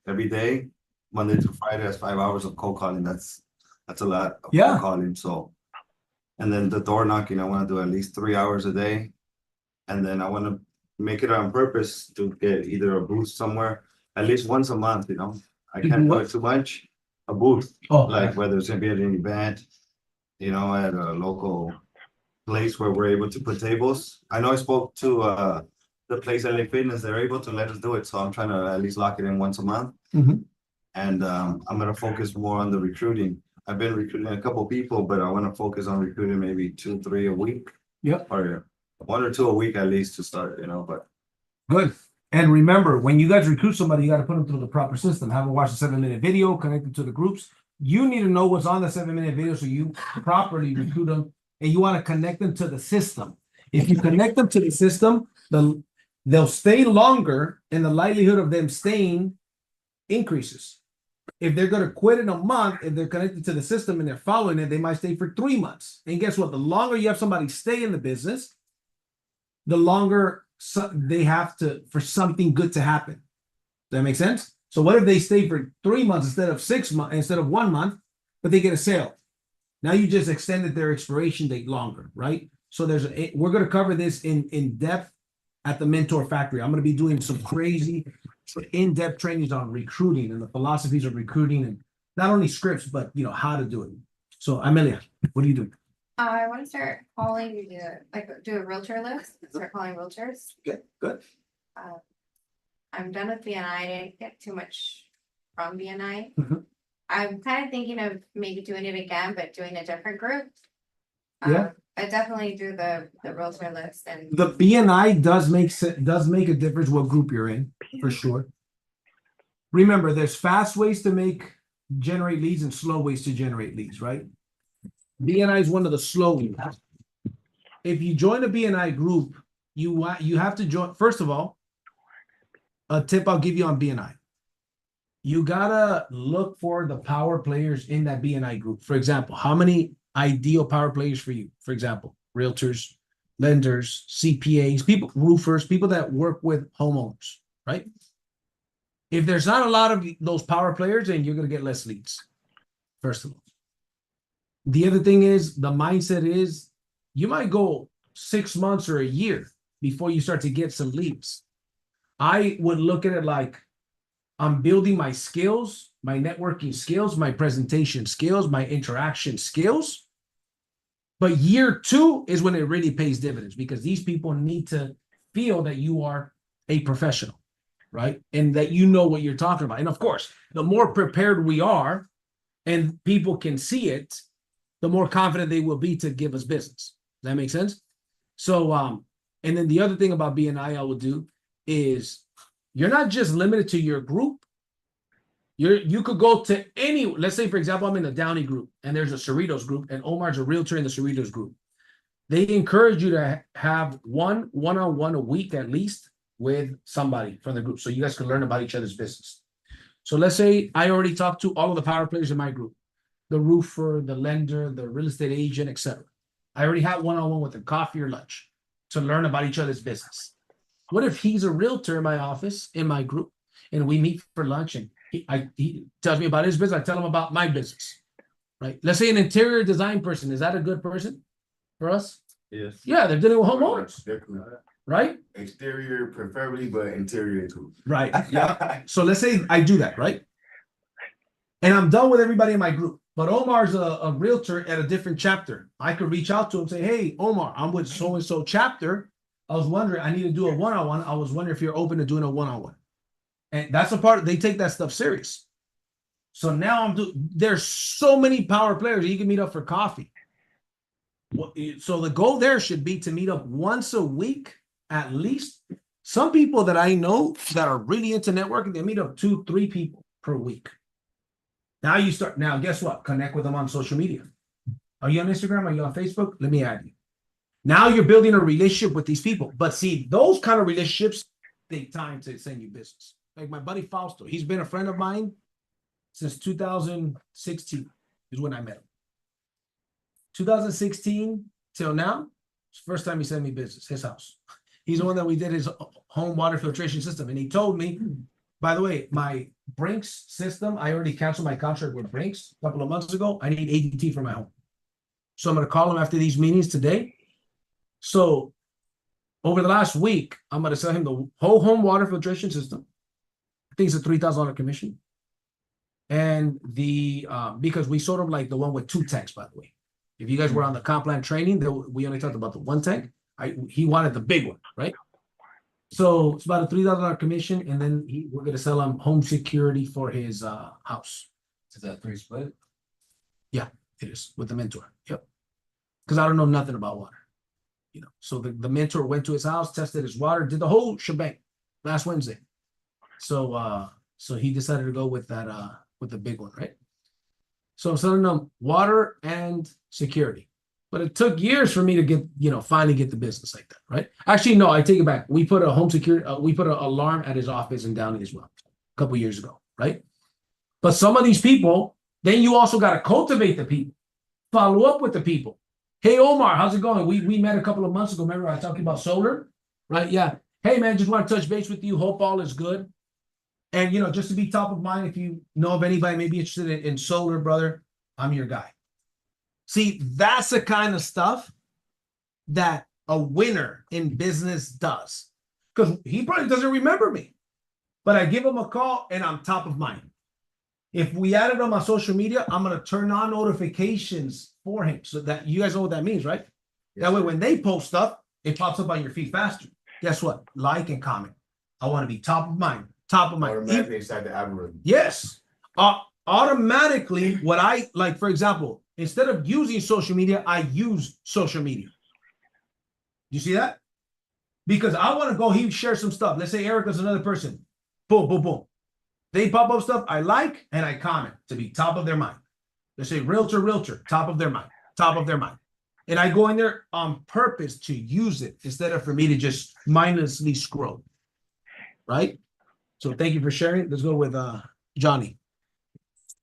every day, Monday through Friday. That's 5 hours of cold calling. That's a lot of Yeah. cold calling. So, and then the door knocking, I want to do at least 3 hours a day, and then I want to make it on purpose to get either a booth somewhere at least once a month. I To can't do do what? it too much. A booth, Oh, like whether it's gonna be at an event, at a local place where we're able to put tables. I know I spoke to the place LA Fitness, they're able to let us do it, so I'm trying to at least lock it in once a month. Mhm. And I'm gonna focus more on the recruiting. I've been recruiting a couple people, but I want to focus on recruiting maybe 2, 3 a week. Yep. Or 1 or 2 a week at least to start, but Good. And remember, when you guys recruit somebody, you got to put them through the proper system. Have them watch a 7-minute video, connect them to the groups. You need to know what's on the 7-minute video so you properly recruit them, and you want to connect them to the system. If you connect them to the system, they'll stay longer, and the likelihood of them staying increases. If they're going to quit in a month, if they're connected to the system and they're following it, they might stay for 3 months. And guess what? The longer you have somebody stay in the business, the longer they have to for something good to happen. Does that make sense? So what if they stay for 3 months instead of 6 months, instead of 1 month, but they get a sale? Now you just extended their expiration date longer, right? So we're going to cover this in depth at the Mentor Factory. I'm going to be doing some crazy in-depth trainings on recruiting and the philosophies of recruiting, and not only scripts, but how to do it. So Amelia, what are you doing? I want to start calling do a realtor list, start calling realtors. Good. I'm done with BNI. I didn't get too much from BNI. Mhm. I'm kind of thinking of maybe doing it again, but doing a different group. Yeah. I definitely do the realtor list, and The BNI does make a difference what group you're in, for sure. Remember, there's fast ways to generate leads and slow ways to generate leads, right? BNI is one of the slow ones. If you join a BNI group, you have to join. First of all, a tip I'll give you on BNI. You gotta look for the power players in that BNI group. For example, how many ideal power players for you? For example, realtors, lenders, CPAs, roofers, people that work with homeowners, right? If there's not a lot of those power players, then you're gonna get less leads, first of all. The other thing is, the mindset is, you might go 6 months or a year before you start to get some leads. I would look at it like, I'm building my skills, my networking skills, my presentation skills, my interaction skills. But year 2 is when it really pays dividends, because these people need to feel that you are a professional, right? And that you know what you're talking about. And of course, the more prepared we are and people can see it, the more confident they will be to give us business. Does that make sense? So, and then the other thing about BNI I will do is, you're not just limited to your group. You could go to any, let's say, for example, I'm in the Downey group and there's a Cerritos group and Omar's a realtor in the Cerritos group. They encourage you to have one-on-one a week at least with somebody from the group, so you guys can learn about each other's business. So let's say I already talked to all of the power players in my group, the roofer, the lender, the real estate agent, etc. I already had one-on-one with them, coffee or lunch, to learn about each other's business. What if he's a realtor in my office, in my group, and we meet for lunch, and he tells me about his business, I tell him about my business, right? Let's say an interior design person. Is that a good person for us? yes. Yeah, they're dealing with homeowners, right? Exterior preferably, but interior too. Right. Yeah. So let's say I do that, right? And I'm done with everybody in my group. But Omar's a realtor at a different chapter. I could reach out to him and say, hey, Omar, I'm with so-and-so chapter. I was wondering, I need to do a one-on-one. I was wondering if you're open to doing a one-on-one. And that's a part, they take that stuff serious. So now there's so many power players. You can meet up for coffee. So the goal there should be to meet up once a week, at least. Some people that I know that are really into networking, they meet up 2, 3 people per week. Now guess what? Connect with them on social media. Are you on Instagram? Are you on Facebook? Let me add you. Now you're building a relationship with these people. But see, those kind of relationships take time to send you business. Like my buddy Fausto, he's been a friend of mine since 2016 is when I met him. 2016 till now, it's the first time he sent me business, his house. He's the one that we did his home water filtration system. And he told me, by the way, my Brinks system, I already canceled my contract with Brinks a couple of months ago. I need ADT for my home. So I'm gonna call him after these meetings today. So over the last week, I'm gonna sell him the whole home water filtration system. I think it's a $3,000 commission. And the because we sort of like the one with 2 tanks, by the way. If you guys were on the comp plan training, we only talked about the 1 tank. He wanted the big one, right? So it's about a $3,000 commission, and then we're gonna sell him home security for his house. Is that 3 split? Yeah, it is with the mentor. Yep. Because I don't know nothing about water. You know, so the mentor went to his house, tested his water, did the whole shebang last Wednesday. So so he decided to go with that with the big one, right? So I'm selling them water and security. But it took years for me to get, finally get the business like that, right? Actually, no, I take it back. We put a home security, we put an alarm at his office in Downey as well, a couple years ago, right? But some of these people, then you also got to cultivate the people, follow up with the people. Hey, Omar, how's it going? We met a couple of months ago. Remember I talked about solar, right? Yeah. Hey, man, just want to touch base with you. Hope all is good. And, just to be top of mind, if you know of anybody maybe interested in solar, brother, I'm your guy. See, that's the kind of stuff that a winner in business does. Because he probably doesn't remember me. But I give him a call and I'm top of mind. If we added him on social media, I'm going to turn on notifications for him. So that you guys know what that means, right? Yes, That way, sir. when they post stuff, it pops up on your feed faster. Guess what? Like and comment. I want to be top of mind. Top of mind. Automatically inside the algorithm. Yes. Automatically, what I like, for example, instead of using social media, I use social media. You see that? Because I want to go, he shares some stuff. Let's say Eric is another person. Boom, boom, boom. They pop up stuff I like and I comment to be top of their mind. Let's say realtor, top of their mind, top of their mind. And I go in there on purpose to use it instead of for me to just mindlessly scroll. Right? So thank you for sharing. Let's go with Johnny.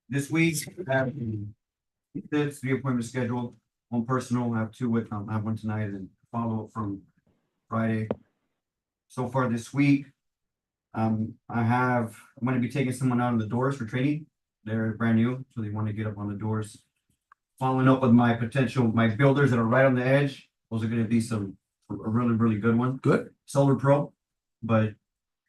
This week, I have 3 appointments scheduled. One personal, I have 2 with them. I have one tonight and follow up from Friday. So far this week, I'm going to be taking someone out on the doors for training. They're brand new, so they want to get up on the doors. Following up with my builders that are right on the edge. Those are going to be a really, really good one. Good. Solar Pro, but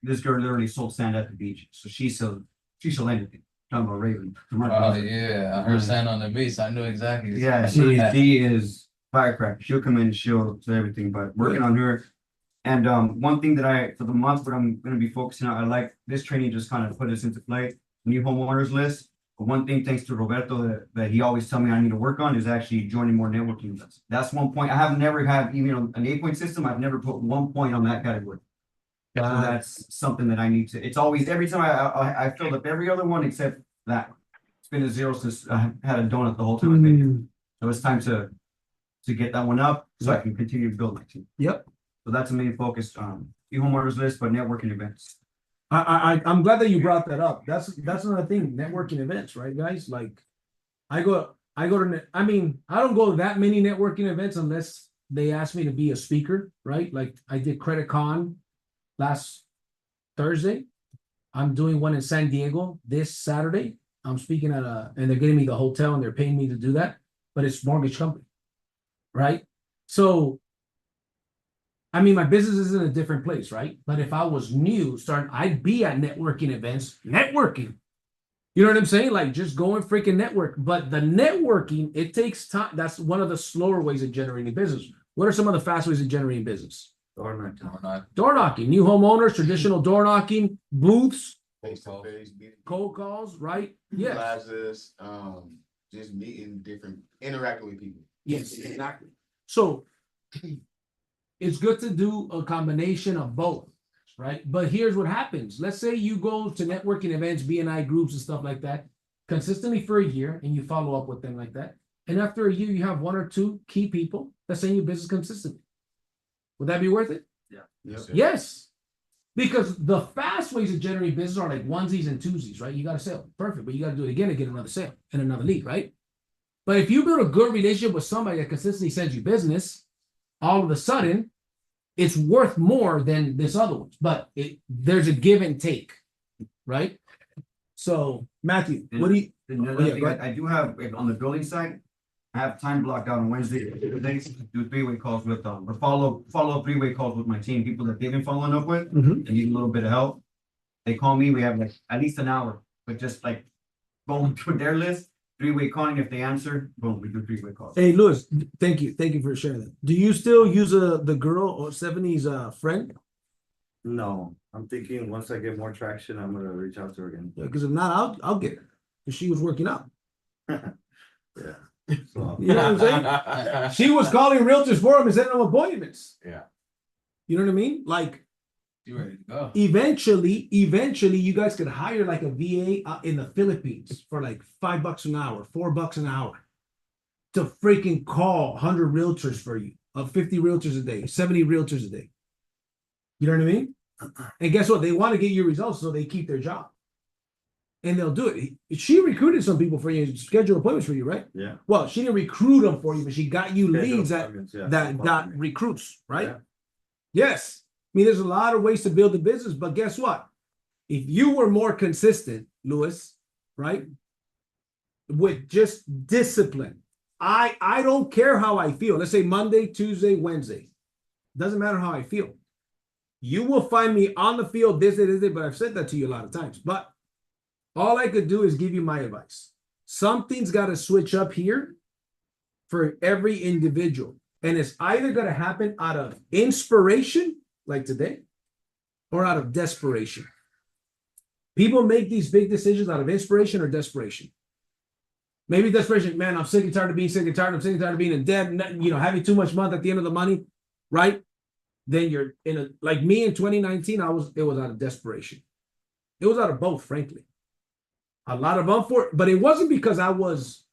this girl literally sold sand at the beach, so she sold anything. Talking about Raven. Oh, yeah, I heard sand on the beach. I knew exactly. Yeah, she is firecracker. She'll come in, she'll do everything, but working on her. And one thing that for the month, what I'm going to be focusing on, I like this training just kind of put us into play. New homeowners list. But one thing, thanks to Roberto, that he always tell me I need to work on is actually joining more networking events. That's one point. I have never had, even on an 8-point system, I've never put 1 point on that category. So that's something that I need to. It's always every time I filled up every other one except that. It's been a 0 since I had a donut the whole time I've been here. So it's time to get that one up so I can continue to build my team. Yep. So that's the main focus. New homeowners list, but networking events. I'm glad that you brought that up. That's another thing. Networking events, right, guys? Like, I don't go to that many networking events unless they ask me to be a speaker, right? Like I did Credit Con last Thursday. I'm doing one in San Diego this Saturday. I'm speaking and they're getting me the hotel and they're paying me to do that, but it's mortgage company, right? So, my business is in a different place, right? But if I was new, I'd be at networking events, networking. You know what I'm saying? Like just go and freaking network. But the networking, it takes time. That's one of the slower ways of generating business. What are some of the fast ways of generating business? Door Knocking, new homeowners, traditional door knocking, booths, Face-to-face, cold calls, right? Yes. classes, just meeting interacting with people. Yes, exactly. So it's good to do a combination of both, right? But here's what happens. Let's say you go to networking events, BNI groups and stuff like that, consistently for a year, and you follow up with them like that. And after a year, you have 1 or 2 key people that's in your business consistently. Would that be worth it? Yes, sir. Yes. Because the fast ways of generating business are like onesies and twosies, right? You got to sell. Perfect. But you got to do it again and get another sale and another lead, right? But if you build a good relationship with somebody that consistently sends you business, all of a sudden, it's worth more than this other one. But there's a give and take, right? So Matthew, what do you? Another Yeah, thing, go ahead. I do have, like, on the building side, I have time blocked out on Wednesday, Thursdays, do three-way calls with, or follow three-way calls with my team, people that they've been following up with, Mhm. and need a little bit of help. They call me, we have like at least an hour, but just like going through their list, three-way calling, if they answer, boom, we do three-way calls. Hey, Louis, thank you for sharing that. Do you still use the girl or 70s friend? No, I'm thinking once I get more traction, I'm gonna reach out to her again. Because if not, I'll get her. Because she was working out. Yeah. So, You know what I'm saying? She was calling realtors for him and setting them appointments. Yeah. You know what I mean? Like You ready to go? eventually, you guys could hire like a VA in the Philippines for like $5 an hour, $4 an hour to freaking call 100 realtors for you, 50 realtors a day, 70 realtors a day. You know what I mean? And guess what? They want to get you results, so they keep their job. And they'll do it. She recruited some people for you, scheduled appointments for you, right? yeah. Well, she didn't recruit them for you, but she got you Schedule leads appointments, yeah, that no got problem. recruits, right? Yeah. Yes. I mean, there's a lot of ways to build a business, but guess what? If you were more consistent, Louis, right? With just discipline. I don't care how I feel. Let's say Monday, Tuesday, Wednesday. Doesn't matter how I feel. You will find me on the field this day, but I've said that to you a lot of times. But all I could do is give you my advice. Something's got to switch up here for every individual. And it's either going to happen out of inspiration, like today, or out of desperation. People make these big decisions out of inspiration or desperation. Maybe desperation, man, I'm sick and tired of being sick and tired. I'm sick and tired of being in debt, having too much money at the end of the money, right? Then you're in a, like me in 2019, it was out of desperation. It was out of both, frankly. A lot of but it wasn't because I wasn't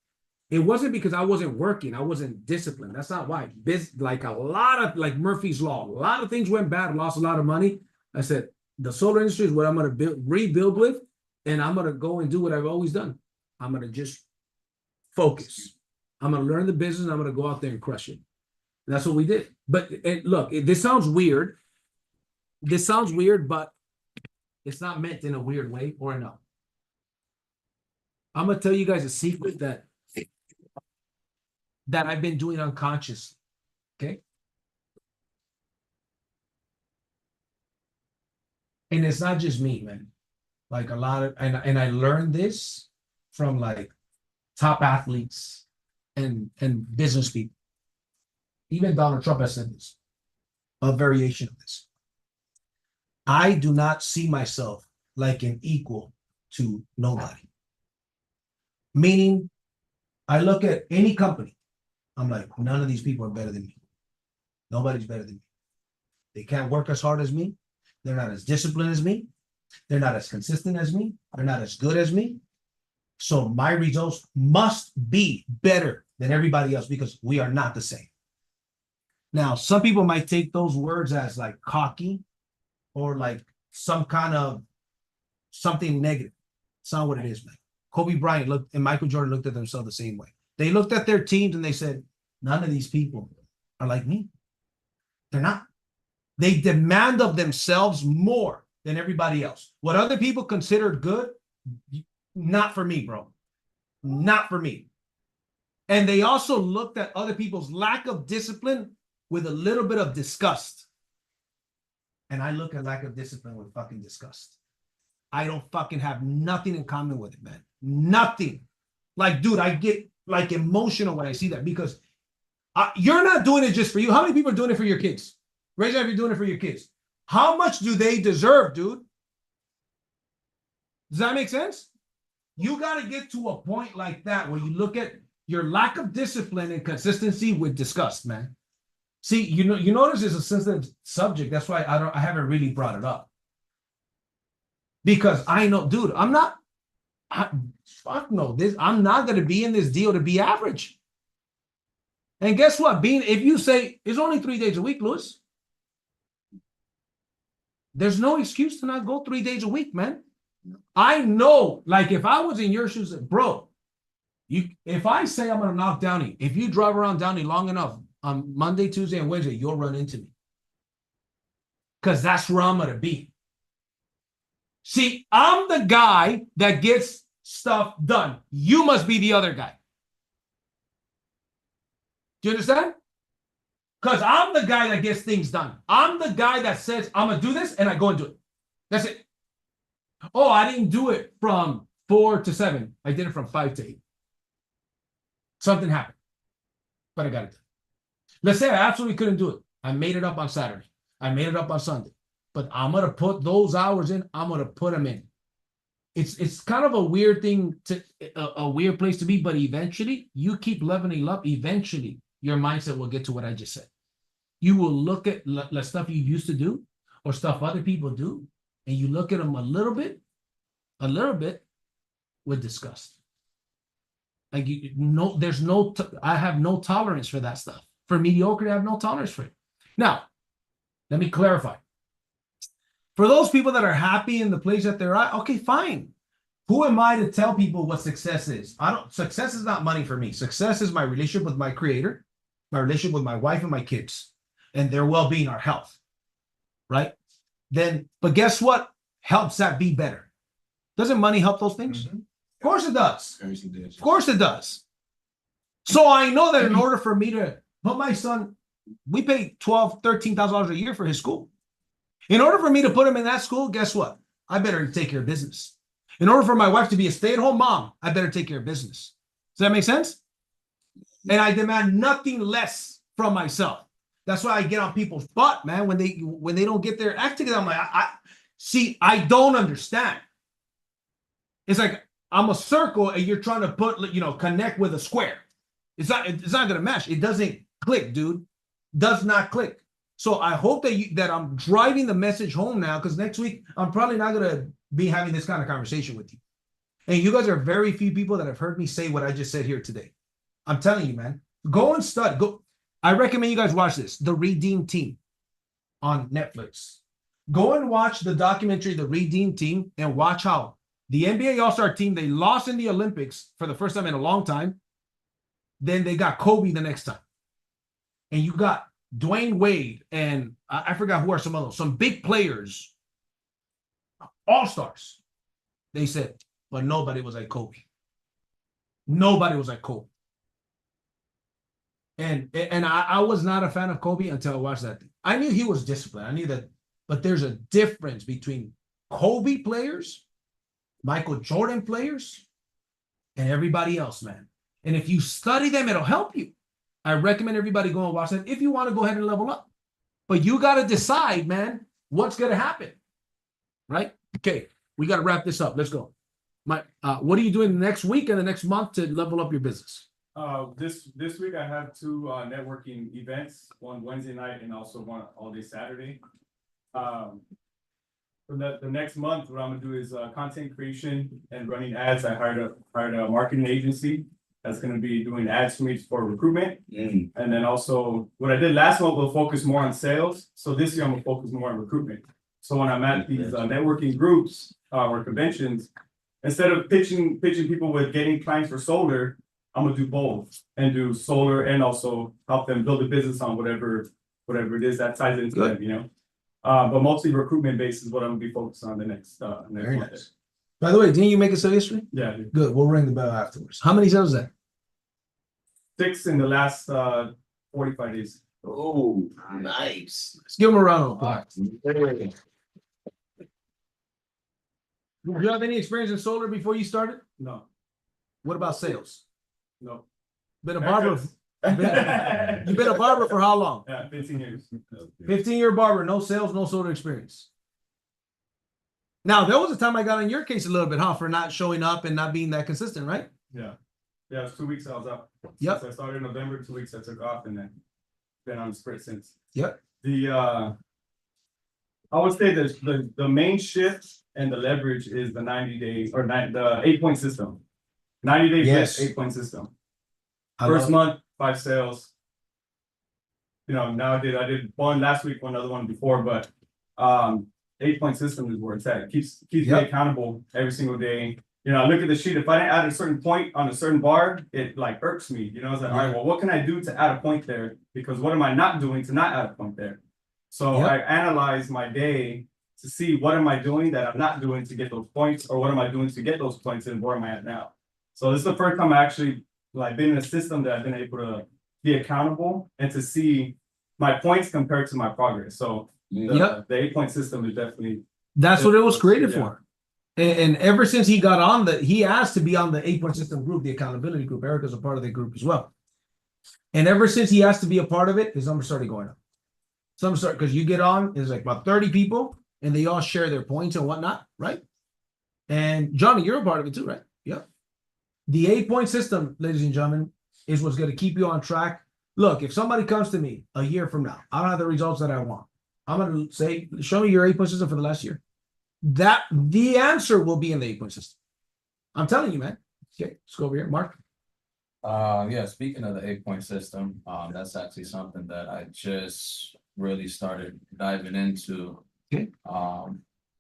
working. I wasn't disciplined. That's not why. Like a lot of, like Murphy's Law, a lot of things went bad, lost a lot of money. I said, the solar industry is what I'm going to rebuild with, and I'm going to go and do what I've always done. I'm going to just focus. I'm going to learn the business, and I'm going to go out there and crush it. And that's what we did. But look, this sounds weird. But it's not meant in a weird way or no. I'm going to tell you guys a secret that I've been doing unconsciously. Okay. And it's not just me, man. Like a lot of, and I learned this from like top athletes and business people. Even Donald Trump has said this, a variation of this. I do not see myself like an equal to nobody. Meaning, I look at any company, I'm like, none of these people are better than me. Nobody's better than me. They can't work as hard as me. They're not as disciplined as me. They're not as consistent as me. They're not as good as me. So my results must be better than everybody else because we are not the same. Now, some people might take those words as like cocky or like some kind of something negative. It's not what it is, man. Kobe Bryant looked and Michael Jordan looked at themselves the same way. They looked at their teams and they said, none of these people are like me. They're not. They demand of themselves more than everybody else. What other people considered good, not for me, bro. Not for me. And they also looked at other people's lack of discipline with a little bit of disgust. And I look at lack of discipline with fucking disgust. I don't fucking have nothing in common with it, man. Nothing. Like, dude, I get like emotional when I see that because you're not doing it just for you. How many people are doing it for your kids? Raise your hand if you're doing it for your kids. How much do they deserve, dude? Does that make sense? You got to get to a point like that where you look at your lack of discipline and consistency with disgust, man. See, you notice it's a sensitive subject. That's why I haven't really brought it up. Because I know, dude, I'm not going to be in this deal to be average. And guess what? If you say it's only 3 days a week, Louis, there's no excuse to not go 3 days a week, man. I know, like if I was in your shoes, bro, if I say I'm going to knock Downey, if you drive around Downey long enough on Monday, Tuesday, and Wednesday, you'll run into me. Because that's where I'm going to be. See, I'm the guy that gets stuff done. You must be the other guy. Do you understand? Because I'm the guy that gets things done. I'm the guy that says, I'm going to do this, and I go and do it. That's it. Oh, I didn't do it from 4 to 7. I did it from 5 to 8. Something happened, but I got it done. Let's say I absolutely couldn't do it. I made it up on Saturday. I made it up on Sunday. But I'm going to put those hours in. I'm going to put them in. It's kind of a weird thing, a weird place to be, but eventually you keep leveling up. Eventually your mindset will get to what I just said. You will look at the stuff you used to do or stuff other people do, and you look at them a little bit with disgust. Like I have no tolerance for that stuff. For mediocrity, I have no tolerance for it. Now, let me clarify. For those people that are happy in the place that they're at, okay, fine. Who am I to tell people what success is? Success is not money for me. Success is my relationship with my creator, my relationship with my wife and my kids, and their well-being, our health. Right? But guess what helps that be better? Doesn't money help those things? Mhm. Of course it does. Of course it does. So I know that in order for me to put my son, we pay $12,000, $13,000 a year for his school. In order for me to put him in that school, guess what? I better take care of business. In order for my wife to be a stay-at-home mom, I better take care of business. Does that make sense? And I demand nothing less from myself. That's why I get on people's butt, man, when they don't get their act together. I'm like, I don't understand. It's like I'm a circle and you're trying to connect with a square. It's not gonna mesh. It doesn't click, dude. Does not click. So I hope that I'm driving the message home now, because next week I'm probably not gonna be having this kind of conversation with you. And you guys are very few people that have heard me say what I just said here today. I'm telling you, man. Go and study. Go. I recommend you guys watch this, The Redeem Team, on Netflix. Go and watch the documentary, The Redeem Team, and watch how the NBA All-Star team, they lost in the Olympics for the first time in a long time. Then they got Kobe the next time. And you got Dwayne Wade, and I forgot who are some big players, all-stars. They said, but nobody was like Kobe. Nobody was like Kobe. And I was not a fan of Kobe until I watched that thing. I knew he was disciplined. I knew that, but there's a difference between Kobe players, Michael Jordan players, and everybody else, man. And if you study them, it'll help you. I recommend everybody go and watch that if you want to go ahead and level up. But you got to decide, man, what's going to happen. Right? Okay, we got to wrap this up. Let's go. What are you doing next week and the next month to level up your business? This week I have 2 networking events, one Wednesday night and also one all day Saturday. For the next month, what I'm gonna do is content creation and running ads. I hired a marketing agency that's gonna be doing ads for me for recruitment. And then also what I did last month will focus more on sales. So this year I'm gonna focus more on recruitment. So when I'm at these networking groups or conventions, instead of pitching people with getting clients for solar, I'm gonna do both and do solar and also help them build a business on whatever it is that ties into them, you know. But mostly recruitment based is what I'm gonna be focused on the next Very month. nice. By the way, didn't you make a sale history? Yeah, dude. Good. We'll ring the bell afterwards. How many sales is that? 6 in the last 45 days. Oh, nice. Let's give him a round of applause. Do you have any experience in solar before you started? No, What about sales? no. Been a barber. You've been a barber for how long? Yeah, 15 years. 15-year barber, no sales, no solar experience. Now, there was a time I got on your case a little bit, huh, for not showing up and not being that consistent, right? Yeah. Yeah, it's 2 weeks I was out. Yep. Since I started in November, 2 weeks I took off and then been on the sprint since. Yep. I would say the main shift and the leverage is the 90-day or the 8-point system. 90-day Yes. 8-point system. I First love- month, 5 sales. You know, now I did one last week, one other one before, but 8-point system is where it's at. It keeps me Yep. accountable every single day. You know, I look at the sheet. If I didn't add a certain point on a certain bar, it like irks me. You know, it's like, all right, well, what can I do to add a point there? Because what am I not doing to not add a point there? So Yep. I analyze my day to see what am I doing that I'm not doing to get those points, or what am I doing to get those points, and where am I at now? So this is the first time I actually like been in a system that I've been able to be accountable and to see my points compared to my progress. So Yep. the 8-point system is definitely That's what it was created Yeah. for. And ever since he got on he asked to be on the 8-point system group, the accountability group. Erica's a part of the group as well. And ever since he asked to be a part of it, his numbers started going up. Some start because you get on, there's like about 30 people, and they all share their points and whatnot, right? And Johnny, you're a part of it too, right? Yep. The 8-point system, ladies and gentlemen, is what's going to keep you on track. Look, if somebody comes to me a year from now, I don't have the results that I want. I'm going to say, show me your 8-point system for the last year. That the answer will be in the 8-point system. I'm telling you, man. Okay, let's go over here, Mark. Yeah, speaking of the 8-point system, that's actually something that I just really started diving into. Okay.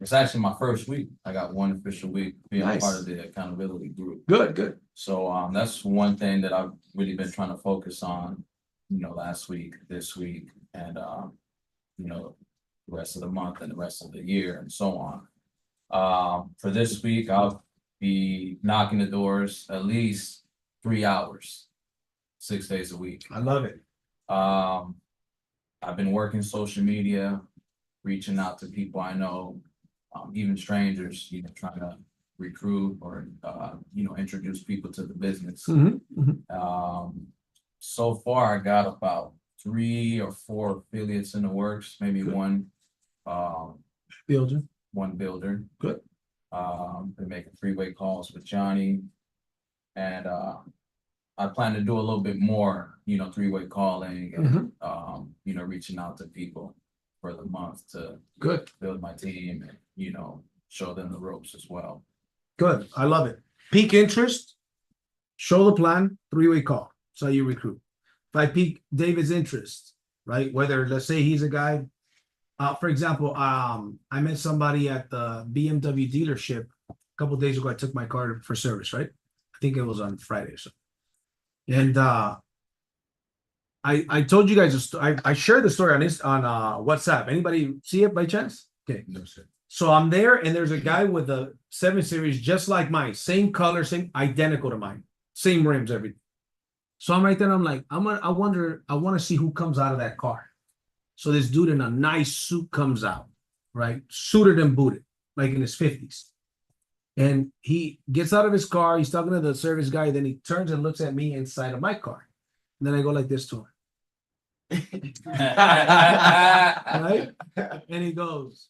It's actually my first week. I got one official week being Nice. part of the accountability group. Good, good. So that's one thing that I've really been trying to focus on, last week, this week, and the rest of the month and the rest of the year and so on. For this week, I'll be knocking the doors at least 3 hours, 6 days a week. I love it. I've been working social media, reaching out to people I know, even strangers, trying to recruit or, introduce people to the business. So far I got about 3 or 4 affiliates in the works, maybe Good. one Builder. builder. Good. Been making 3-way calls with Johnny. And I plan to do a little bit more, 3-way calling and reaching out to people for the month to Good. build my team and, show them the ropes as well. Good. I love it. Peak interest, show the plan, 3-way call. That's how you recruit. If I pique David's interest, right? Whether let's say he's a guy, for example, I met somebody at the BMW dealership a couple of days ago. I took my car for service, right? I think it was on Friday or so. And I told you guys I shared the story on WhatsApp. Anybody see it by chance? Okay. No, sir. So I'm there, and there's a guy with a 7 Series just like mine, same color, same identical to mine, same rims, everything. So I'm right there, and I'm like, I want to see who comes out of that car. So this dude in a nice suit comes out, right? Suited and booted, like in his 50s. And he gets out of his car, he's talking to the service guy, then he turns and looks at me inside of my car. And then I go like this to him. Right? And he goes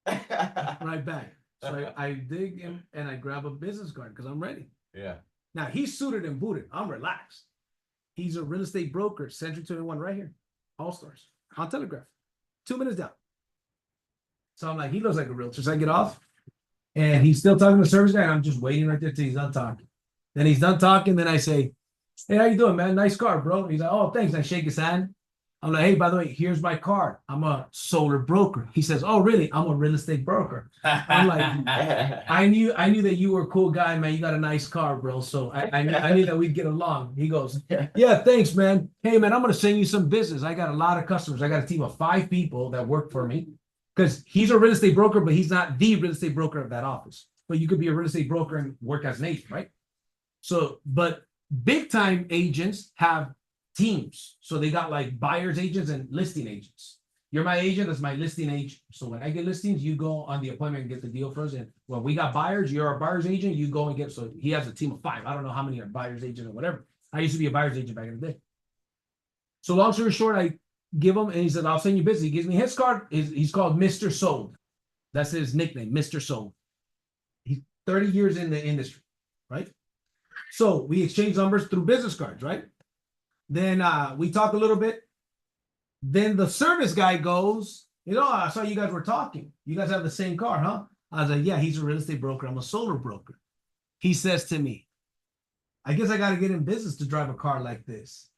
right back. So I dig him and I grab a business card because I'm ready. Yeah. Now he's suited and booted. I'm relaxed. He's a real estate broker, Century 21 right here. All Stars on Telegraph. 2 minutes down. So I'm like, he looks like a realtor. So I get off and he's still talking to the service guy. And I'm just waiting right there till he's done talking. Then he's done talking. Then I say, hey, how you doing, man? Nice car, bro. He's like, oh, thanks. I shake his hand. I'm like, hey, by the way, here's my card. I'm a solar broker. He says, oh, really? I'm a real estate broker. I'm like, I knew that you were a cool guy, man. You got a nice car, bro. So I knew that we'd get along. He goes, yeah, thanks, man. Hey, man, I'm going to send you some business. I got a lot of customers. I got a team of 5 people that work for me because he's a real estate broker, but he's not the real estate broker of that office. But you could be a real estate broker and work as an agent, right? So, but big time agents have teams. So they got like buyer's agents and listing agents. You're my agent, that's my listing agent. So when I get listings, you go on the appointment and get the deal first. And when we got buyers, you're a buyer's agent, you go and get, so he has a team of 5. I don't know how many are buyer's agents or whatever. I used to be a buyer's agent back in the day. So long story short, I give him, and he said, I'll send you business. He gives me his card. He's called Mr. Sold. That's his nickname, Mr. Sold. He's 30 years in the industry, right? So we exchange numbers through business cards, right? Then we talk a little bit. Then the service guy goes, I saw you guys were talking. You guys have the same car, huh? I was like, yeah, he's a real estate broker. I'm a solar broker. He says to me, I guess I got to get in business to drive a car like this.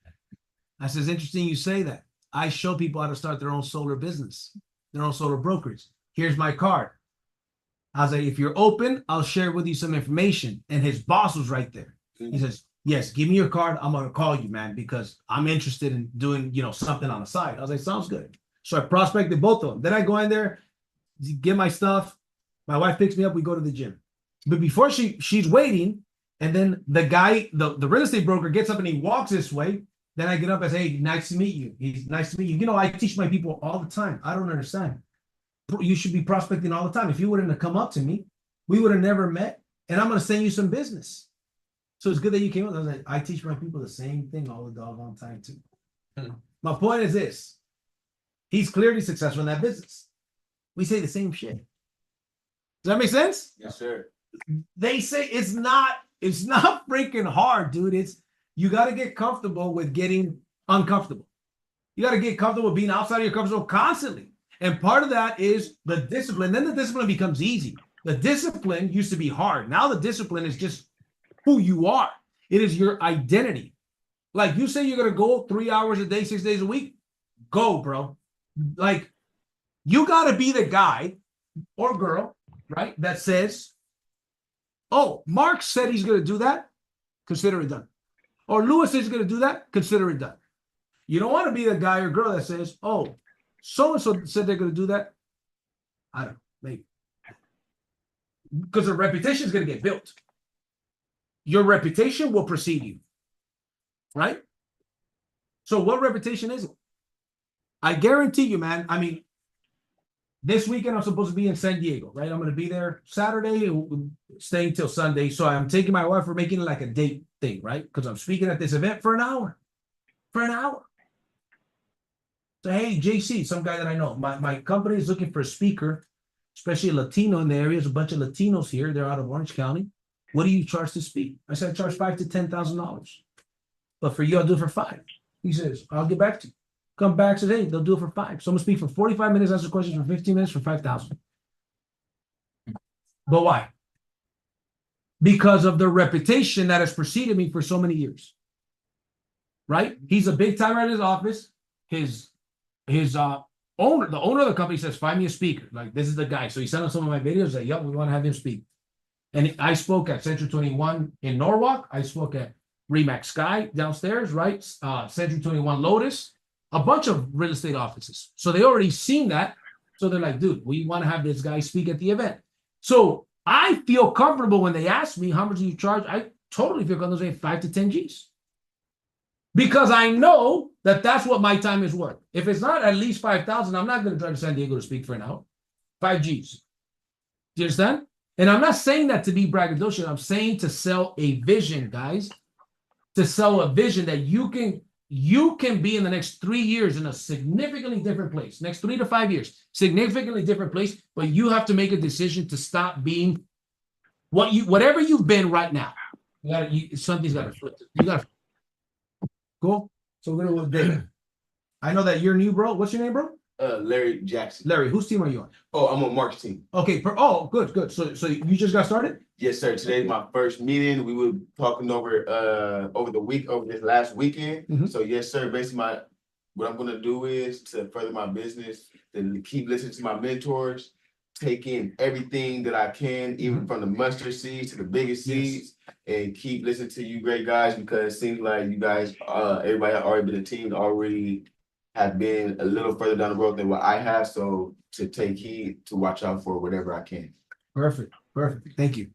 I says, interesting you say that. I show people how to start their own solar business, their own solar brokerage. Here's my card. I was like, if you're open, I'll share with you some information. And his boss was right there. He says, yes, give me your card. I'm going to call you, man, because I'm interested in doing, something on the side. I was like, sounds good. So I prospected both of them. Then I go in there. get my stuff. My wife picks me up. We go to the gym. But before she's waiting, and then the guy, the real estate broker gets up and he walks this way. Then I get up and say, hey, nice to meet you. He's nice to meet you. You know, I teach my people all the time. I don't understand. You should be prospecting all the time. If you wouldn't have come up to me, we would have never met. And I'm going to send you some business. So it's good that you came up. I was like, I teach my people the same thing all the doggone time too. My point is this. He's clearly successful in that business. We say the same shit. Does that make sense? Yes, sir. They say it's not freaking hard, dude. It's you got to get comfortable with getting uncomfortable. You got to get comfortable with being outside of your comfort zone constantly. And part of that is the discipline. Then the discipline becomes easy. The discipline used to be hard. Now the discipline is just who you are. It is your identity. Like you say you're going to go 3 hours a day, 6 days a week. Go, bro. Like you got to be the guy or girl, right? That says, oh, Mark said he's going to do that. Consider it done. Or Lewis says he's going to do that. Consider it done. You don't want to be the guy or girl that says, oh, so-and-so said they're going to do that. I don't know, maybe. Because the reputation is going to get built. Your reputation will precede you. Right? So what reputation is it? I guarantee you, man. I mean, this weekend I'm supposed to be in San Diego, right? I'm going to be there Saturday, staying till Sunday. So I'm taking my wife, we're making it like a date thing, right? Because I'm speaking at this event for an hour. For an hour. So, hey, JC, some guy that I know, my company is looking for a speaker, especially a Latino in the area. There's a bunch of Latinos here. They're out of Orange County. What do you charge to speak? I said, I charge $5,000 to $10,000. But for you, I'll do it for $5,000. He says, I'll get back to you. Come back, says, hey, they'll do it for $5,000. So I'm gonna speak for 45 minutes, answer questions for 15 minutes for $5,000. But why? Because of the reputation that has preceded me for so many years. Right? He's a big timer at his office. His owner, the owner of the company says, find me a speaker. Like, this is the guy. So he sent us some of my videos that, yep, we want to have him speak. And I spoke at Century 21 in Norwalk. I spoke at Remax Sky downstairs, right? Century 21 Lotus, a bunch of real estate offices. So they already seen that. So they're like, dude, we want to have this guy speak at the event. So I feel comfortable when they ask me, how much do you charge? I totally feel comfortable saying 5 to 10 G's. Because I know that that's what my time is worth. If it's not at least 5,000, I'm not going to drive to San Diego to speak for an hour. 5 G's. Do you understand? And I'm not saying that to be braggadocious. I'm saying to sell a vision, guys. To sell a vision that you can be in the next 3 years in a significantly different place. Next 3 to 5 years, significantly different place. But you have to make a decision to stop being whatever you've been right now. Something's got to flip. You got to. Cool. So we're gonna go with David. I know that you're new, bro. What's your name, bro? Larry Jackson. Larry, whose team are you on? Oh, I'm on Mark's team. Okay. Good. So you just got started? Yes, sir. Today's my first meeting. We were talking over this last weekend. Mhm. So yes, sir. Basically, what I'm gonna do is to further my business, to keep listening to my mentors, take in everything that I can, even from the mustard seeds to the biggest seeds, and keep listening to you great guys, because it seems like you guys, everybody already been a team, already have been a little further down the road than what I have. So to take heed, to watch out for whatever I can. Perfect. Thank you.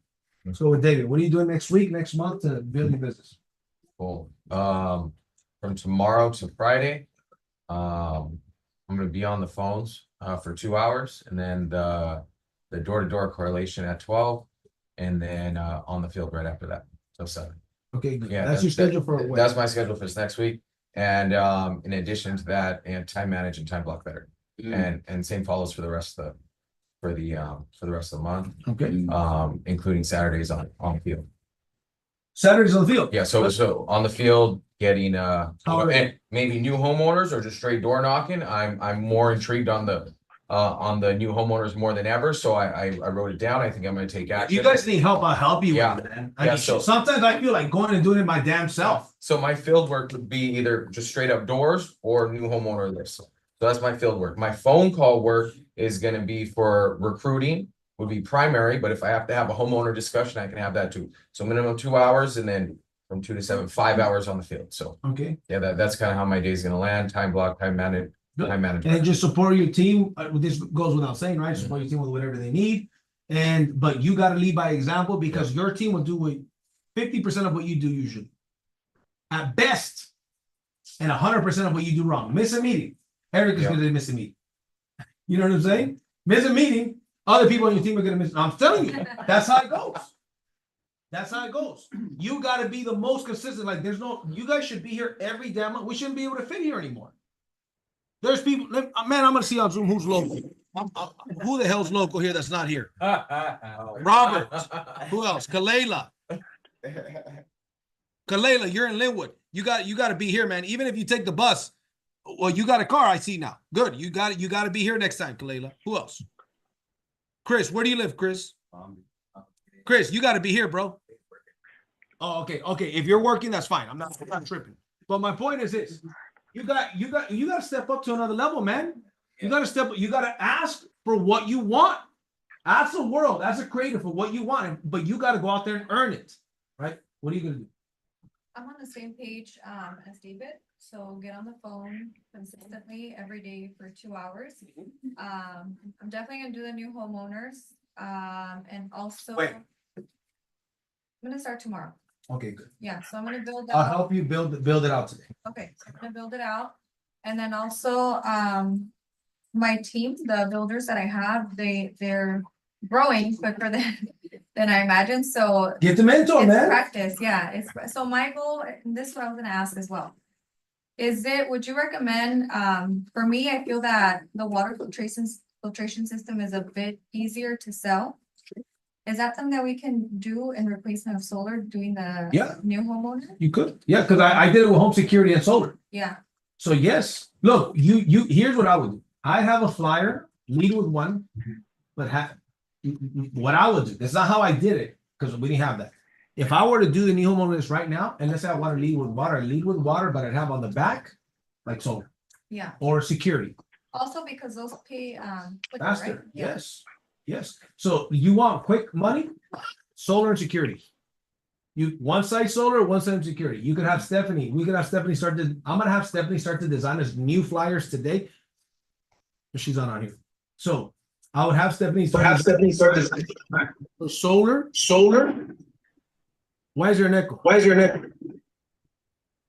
Let's go with David. What are you doing next week, next month to build your business? Cool. From tomorrow to Friday, I'm gonna be on the phones for 2 hours, and then the door-to-door correlation at 12, and then on the field right after that, so 7. Okay, good. Yeah, That's your schedule for what? That's my schedule for this next week. And in addition to that, and time manage and time block better. And same follows for the rest of the month. Okay. Including Saturdays on field. Saturdays on the field. Yeah, so on the field, getting right. and maybe new homeowners or just straight door knocking. I'm more intrigued on the new homeowners more than ever. So I wrote it down. I think I'm gonna take action. You guys need help, I'll help you Yeah. with it, man. Yeah, so- Sometimes I feel like going and doing it my damn self. So my field work would be either just straight up doors or new homeowner lists. So that's my field work. My phone call work is gonna be for recruiting, would be primary, but if I have to have a homeowner discussion, I can have that too. So minimum 2 hours, and then from 2 to 7, 5 hours on the field. So Okay. yeah, that's kind of how my day is gonna land. Time block, time manage, Good. my manager. And just support your team. This goes without saying, right? Support your team with whatever they need. But you got to lead by example because your team will do what 50% of what you do usually. At best, and 100% of what you do wrong. Miss a meeting. Eric is Yeah. going to miss a meeting. You know what I'm saying? Miss a meeting. Other people on your team are going to miss. I'm telling you, that's how it goes. That's how it goes. You got to be the most consistent. Like, you guys should be here every damn month. We shouldn't be able to fit here anymore. There's people, man, I'm going to see on Zoom who's local. Who the hell's local here that's not here? Robert. Who else? Kalela. Kalela, you're in Linwood. You got to be here, man. Even if you take the bus. Well, you got a car, I see now. Good. You got to be here next time, Kalela. Who else? Chris, where do you live, Chris? Chris, you got to be here, bro. Oh, okay. Okay. If you're working, that's fine. I'm not tripping. But my point is this. You got to step up to another level, man. You got to step up. You got to ask for what you want. Ask the world, ask a creator for what you want, but you got to go out there and earn it, right? What are you going to do? I'm on the same page as David, so get on the phone consistently every day for 2 hours. I'm definitely gonna do the new homeowners, and also Wait. I'm gonna start tomorrow. Okay, good. Yeah, so I'm gonna build I'll out. help you build it out today. Okay, so I'm gonna build it out, and then also my team, the builders that I have, they're growing quicker than I imagined. So Get the mentor, it's man. practice, yeah. It's so my goal, and this is what I was gonna ask as well. Would you recommend, for me, I feel that the water filtration system is a bit easier to sell. Is that something that we can do in replacement of solar, doing the Yeah. new homeowner? You could. Yeah, because I did it with home security and solar. Yeah, So yes, look, you here's what I would do. I have a flyer, lead with one, but what I would do, that's not how I did it, because we didn't have that. If I were to do the new homeowners right now, and let's say I want to lead with water, but I'd have on the back, like solar yeah. or security. Also because those pay, quicker, Faster, right? Yeah. yes. So you want quick money, solar and security. You one side solar, one side security. You could have Stephanie. We could have Stephanie I'm gonna have Stephanie start to design us new flyers today. She's on here. So I would have Stephanie start designing solar. Why is there an echo?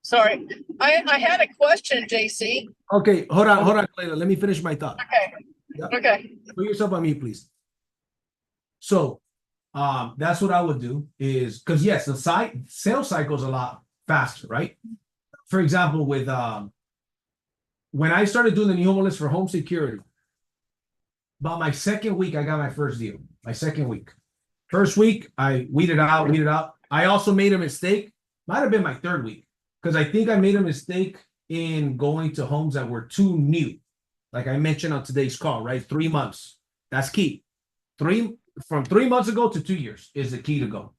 Sorry, I had a question, JC. Okay, hold on, Clayla. Let me finish my thought. Okay. Yep. Okay, Put yourself on mute, please. So, that's what I would do is because yes, the sales cycle is a lot faster, right? For example, with when I started doing the new home list for home security, about my second week, I got my first deal. My second week. First week, I weeded out. I also made a mistake. Might have been my third week because I think I made a mistake in going to homes that were too new. Like I mentioned on today's call, right? 3 months. That's key. From 3 months ago to 2 years is the key to go.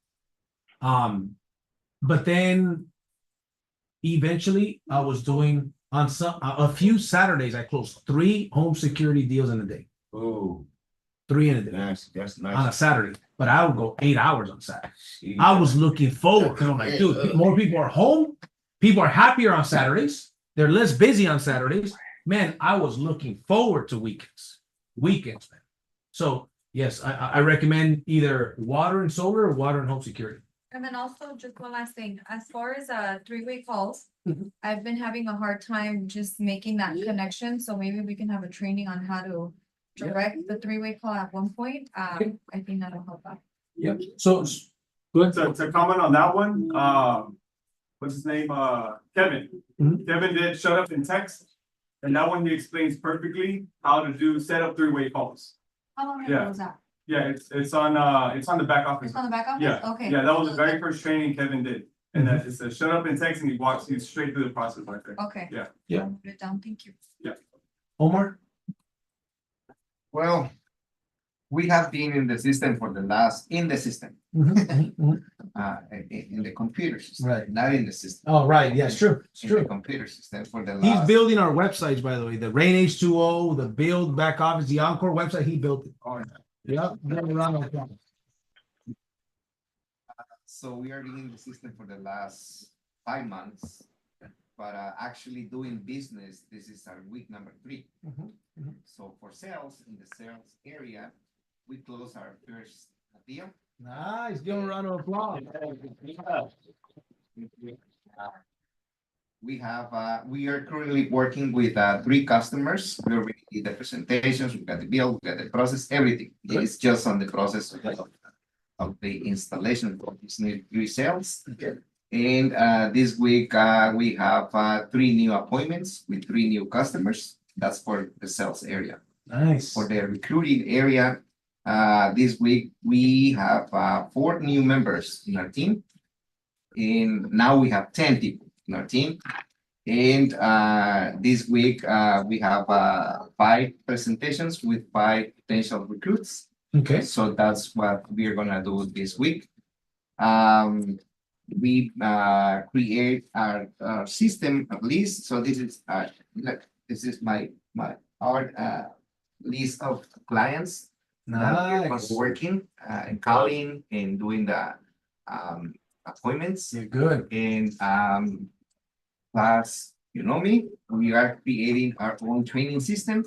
But then eventually I was doing on a few Saturdays, I closed 3 home security deals in a day. Ooh, 3 in a day. that's On a nice. Saturday, but I would go 8 hours on Saturday. I was looking forward because I'm like, dude, more people are home. People are happier on Saturdays. They're less busy on Saturdays. Man, I was looking forward to weekends, man. So yes, I recommend either water and solar or water and home security. And then also just one last thing, as far as 3-way calls, Mhm. I've been having a hard time just making that connection, so maybe we can have a training on how to direct the 3-way call at one point. I think that'll help out. Yep. So good. To comment on that one, what's his name? Kevin. Mhm. Kevin did shut up in text. And that one he explains perfectly how to set up 3-way calls. How long ago Yeah. was that? Yeah, it's on the back office. It's on the back office? Yeah, Okay. yeah, that was the very first training Kevin did. And that it says shut up in text and he walks you straight through the process right there. Okay. Yeah. Yeah. I'll put it down, thank you. Omar. Well, we have been in the system for the last, in the system, in the computer system. Right. Not in the system. Oh, right. Yeah, it's true. It's In the true. computer system for the He's last. building our websites, by the way. The Rain H2O, the Build back office, the Encore website. He built it. Oh, Yep. Never run out of time. So we are in the system for the last 5 months. but actually doing business, this is our week number 3. So for sales, in the sales area, we close our first deal. Nice, give him a round of applause. We are currently working with 3 customers. We already did the presentations, we got the bill, we got the process, everything. It's just on the process of the installation of these new 3 sales. And this week, we have 3 new appointments with 3 new customers. That's for the sales area. Nice. For the recruiting area, this week, we have 4 new members in our team. And now we have 10 people in our team. And this week, we have 5 presentations with 5 potential recruits. Okay. So that's what we're gonna do this week. We create our system at least. So this is look, this is our list of clients that Nice. we're working and calling and doing the appointments. You're good. And plus, you know me, we are creating our own training system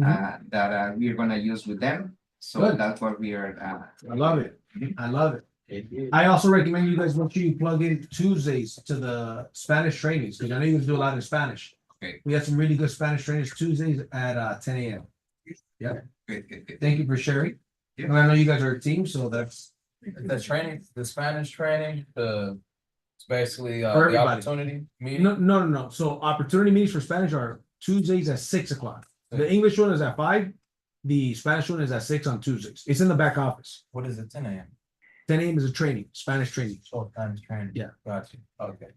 that we're gonna use with them. So Good. that's what we are. I love it. I love it. I also recommend you guys make sure you plug in Tuesdays to the Spanish trainings, because I know you guys do a lot in Spanish. Okay. We have some really good Spanish trainings Tuesdays at 10 a.m. Yeah. Good. Thank you for sharing. Yeah. And I know you guys are a team, so that's The training, the Spanish training, it's basically For the everybody. opportunity meeting. no. So opportunity meetings for Spanish are Tuesdays at 6 o'clock. The English one is at 5. The Spanish one is at 6 on Tuesdays. It's in the back office. What is it, 10 a.m.? 10 a.m. is a training, Spanish training. Oh, Spanish training. Yeah. Got you. Okay.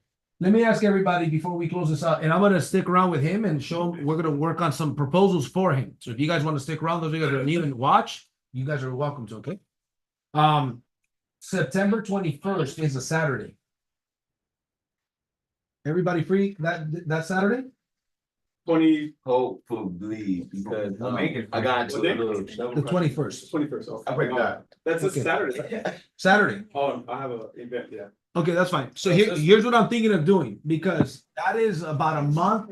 Let me ask everybody before we close this out, and I'm gonna stick around with him and show him, we're gonna work on some proposals for him. So if you guys want to stick around, those of you guys are new and watch, you guys are welcome to, okay? September 21st is a Saturday. Everybody free that Saturday? 20, Hopefully, because I got into a little. The 21st. 21st. I break that. That's a Okay. Saturday. Saturday. Oh, I have an event, yeah. Okay, that's fine. So here's what I'm thinking of doing, because that is about a month.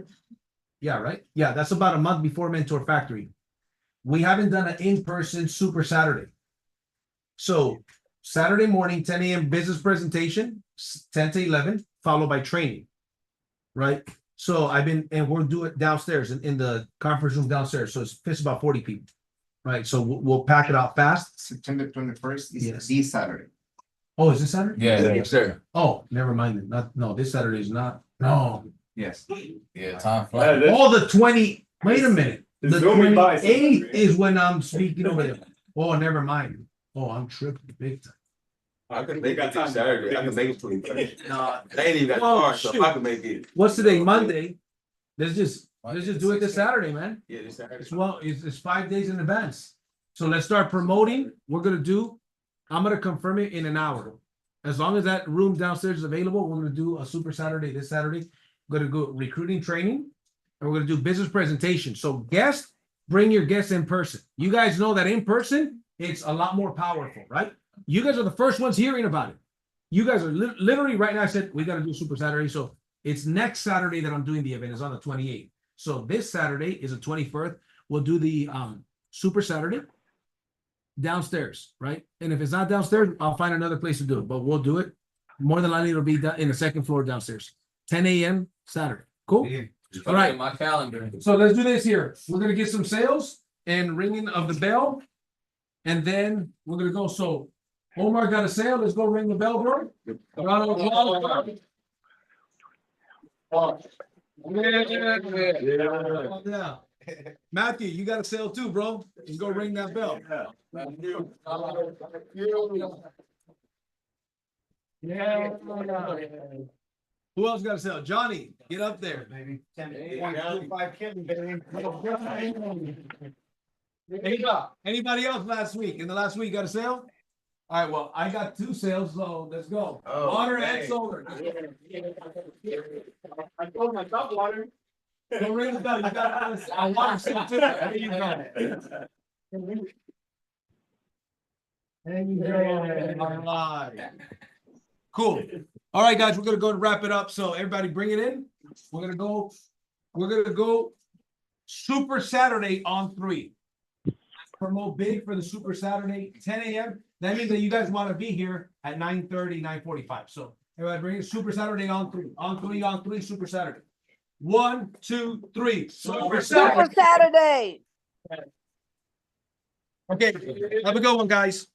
Yeah, right? Yeah, that's about a month before Mentor Factory. We haven't done an in-person Super Saturday. So Saturday morning, 10 a.m. business presentation, 10 to 11, followed by training. Right? So and we'll do it downstairs in the conference room downstairs. So it fits about 40 people. Right? So we'll pack it out fast. September 21st is Yes. this Saturday. Oh, is this Saturday? Yeah. Yes, sir. Oh, never mind. No, this Saturday is not. No. Yes. Yeah, time Yeah, flies. that's- Oh, the 20. Wait a minute. The Zooming by 28th something. is when I'm speaking over there. Oh, never mind. Oh, I'm tripping big time. I can make it this Saturday. I can make it to it. No. They ain't even got Oh, cars, so if shoot. I can make it. What's today? Monday. Let's just do it this Saturday, man. Yeah, this Saturday. It's 5 days in advance. So let's start promoting. I'm gonna confirm it in an hour. As long as that room downstairs is available, we're gonna do a Super Saturday this Saturday. We're gonna go recruiting training, and we're gonna do business presentation. So bring your guests in person. You guys know that in person, it's a lot more powerful, right? You guys are the first ones hearing about it. You guys are literally right now. I said we gotta do Super Saturday, so it's next Saturday that I'm doing the event. It's on the 28th. So this Saturday is the 21st. We'll do the Super Saturday downstairs, right? And if it's not downstairs, I'll find another place to do it, but we'll do it. More than likely, it'll be in the second floor downstairs. 10 a.m. Saturday. Cool. Just All put it right. in my calendar. So let's do this here. We're gonna get some sales and ringing of the bell, and then we're gonna go. So Omar got a sale. Let's go ring the bell, bro. Round of applause. Yeah. Matthew, you got a sale too, bro. Let's go ring that bell. Yeah. Who else got a sale? Johnny, get up there, baby. 125 Kevin, baby. Anybody else last week? In the last week, got a sale? All right, well, I got 2 sales, so let's go. Oh, Water and dang. solar. I told myself water. Don't ring the bell. You got a water sale too. There you go. There you go. All right. Cool. All right, guys, we're gonna go and wrap it up. So everybody bring it in. We're gonna go Super Saturday on 3. Promote big for the Super Saturday, 10 a.m. That means that you guys want to be here at 9:30, 9:45. So everybody bring it Super Saturday on 3. On 3, Super Saturday. 1, 2, 3. Super Saturday. Saturday. Okay, have a good one, guys.